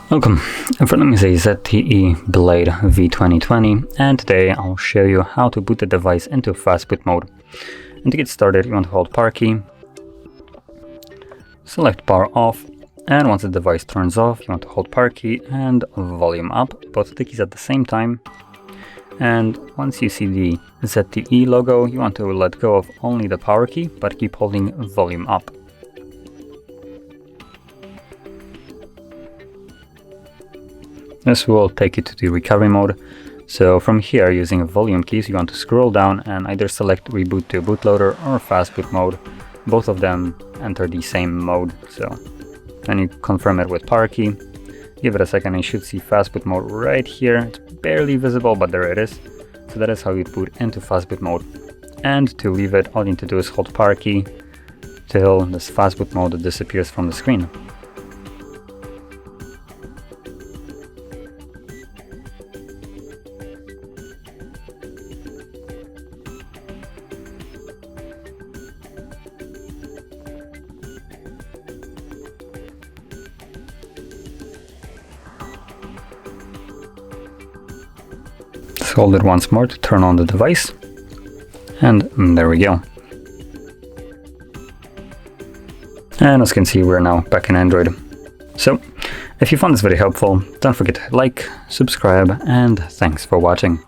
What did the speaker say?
Welcome, in front of me is a ZTE Blade V2020, and today I'll show you how to boot the device into Fastboot mode. And to get started, you want to hold power key, select power off, and once the device turns off, you want to hold power key and volume up, both of the keys at the same time. And once you see the ZTE logo, you want to let go of only the power key, but keep holding volume up. This will take you to the recovery mode. So from here, using volume keys, you want to scroll down and either select reboot to bootloader or fastboot mode. Both of them enter the same mode. So then you confirm it with power key. Give it a second and you should see fastboot mode right here. It's barely visible, but there it is. So that is how you boot into fastboot mode. And to leave it, all you need to do is hold power key till this fastboot mode disappears from the screen. Hold it once more to turn on the device, and there we go. And as you can see, we're now back in Android. So, if you found this video helpful, don't forget to like, subscribe, and thanks for watching.